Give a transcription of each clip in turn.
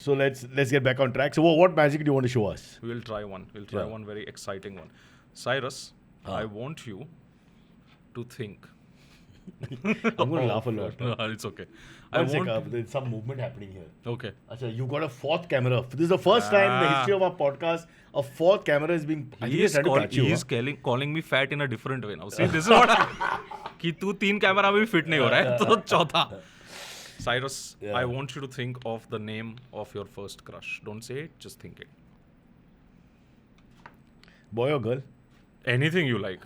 So let's get back on track. So what magic do you want to show us? We'll try one. We'll try one very exciting one. Cyrus, I want you to think. I'm going to laugh a lot. No, it's okay. There's some movement happening here. Okay. Achha, you got a fourth camera. This is the first time in the history of our podcast a fourth camera is being. He is calling me fat in a different way now. See, this is what कि तू 3 camera में भी fit नहीं हो रहा है तो चौथा. Cyrus, I want you to think of the name of your first crush. Don't say it, just think it. Boy or girl? Anything you like.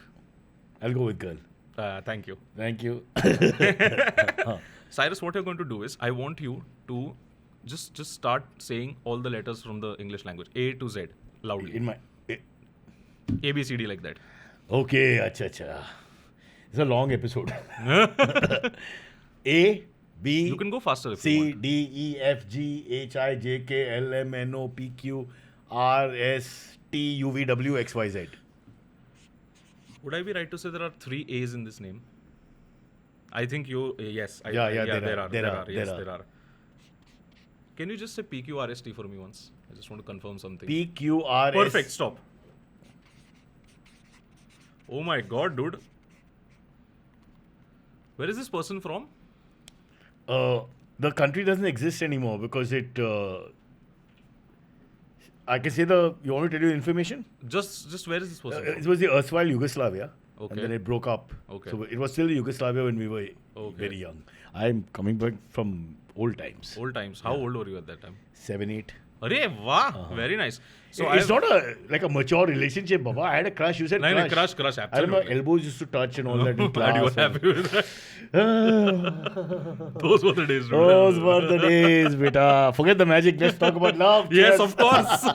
I'll go with girl. Thank you. Thank you. Cyrus, what you're going to do is, I want you to just start saying all the letters from the English language, A to Z, loudly. In my A, B, C, D, like that. Okay, acha. It's a long episode. A, B, You can go faster if you C, want. D, E, F, G, H, I, J, K, L, M, N, O, P, Q, R, S, T, U, V, W, X, Y, Z. Would I be right to say there are 3 A's in this name? I think you, yes. There are. Can you just say PQRST for me once? I just want to confirm something. P, Q, R, S. Perfect, stop. Oh my god, dude. Where is this person from? The country doesn't exist anymore because it. I can say you want me to tell you the information? Just where is this person It from? was the erstwhile Yugoslavia. Okay. And then it broke up. Okay. So it was still Yugoslavia when we were very young. I'm coming back from old times. Old times. How old were you at that time? 7, 8. Arey, wow. Very nice. So It's not like a mature relationship, Baba. I had a crush. You said No, crush. crush, I remember absolutely. elbows used to touch and all that in And class. you were happy with that? Those were the days, dude. Those were the days, beta. Forget the magic. Let's talk about love. Yes, Cheers. of course.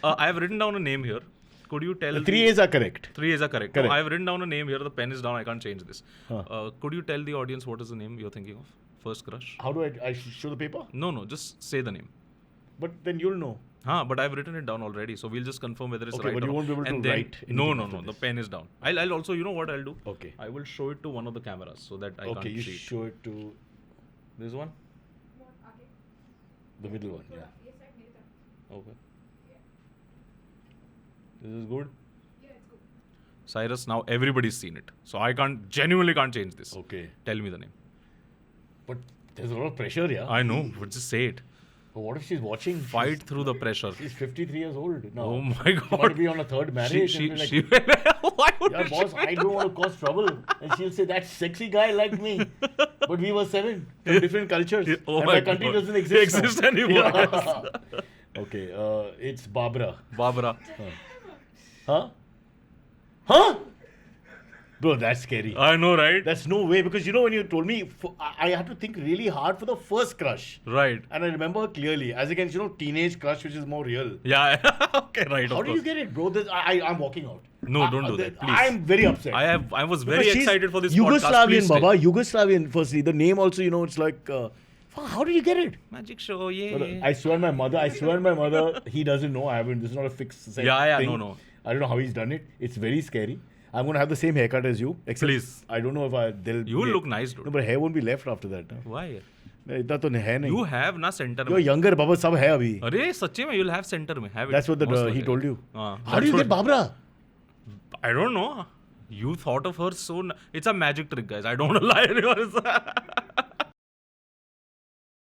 I have written down a name here. Could you tell? 3 A's are correct. 3 A's are correct. Correct. No, I have written down a name here. The pen is down. I can't change this. Huh. Could you tell the audience what is the name you're thinking of? First crush? How do I show the paper? No. Just say the name. But then you'll know. But I've written it down already. So we'll just confirm whether it's Okay, right but or you not. won't be able to And then, write No. anything after The this. pen is down. I'll also, you know what I'll do? Okay. I will show it to one of the cameras so that I Okay, can't you cheat. show it to This one? the middle one. Yeah. Okay. This is good? Cyrus, now everybody's seen it. So I genuinely can't change this. Okay. Tell me the name. But there's a lot of pressure, yeah. I know, but just say it. But what if she's watching? Fight through the pressure. She's 53 years old now. Oh my She might god. be on a third marriage. She, and be she, like, why would yeah, boss, I don't want to cause trouble. And she'll say, that sexy guy liked me. But we were 7 from different cultures. Oh and my my country God. doesn't exist, Exist now. anymore. Yeah. Okay, it's Barbara. Barbara. Huh? Huh? Bro, that's scary. I know, right? That's no way, because you know when you told me, I had to think really hard for the first crush. Right. And I remember her clearly, as against, teenage crush, which is more real. Yeah. Okay, right. How of do you course. get it, bro? I'm walking out. No, don't do that, please. I'm very upset. I was very Because she's excited for this podcast. Yugoslavian, Please stay. Baba. Yugoslavian, firstly. The name also, it's like, how did you get it? Magic show, yeah. I swear my mother, he doesn't know. I haven't, this is not a fixed thing. Yeah, no. I don't know how he's done it. It's very scary. I'm going to have the same haircut as you. Except Please. I don't know if they'll... You will look nice, dude. No, but hair won't be left after that. No? Why? इतना तो है नहीं. You have na center. You're younger, Baba. सब है अभी. अरे सच्चे में you'll have center में. Have it. That's what Most he likely. told you. हाँ, How do you get Barbara? I don't know. You thought of her so... It's a magic trick, guys. I don't want to lie anyone.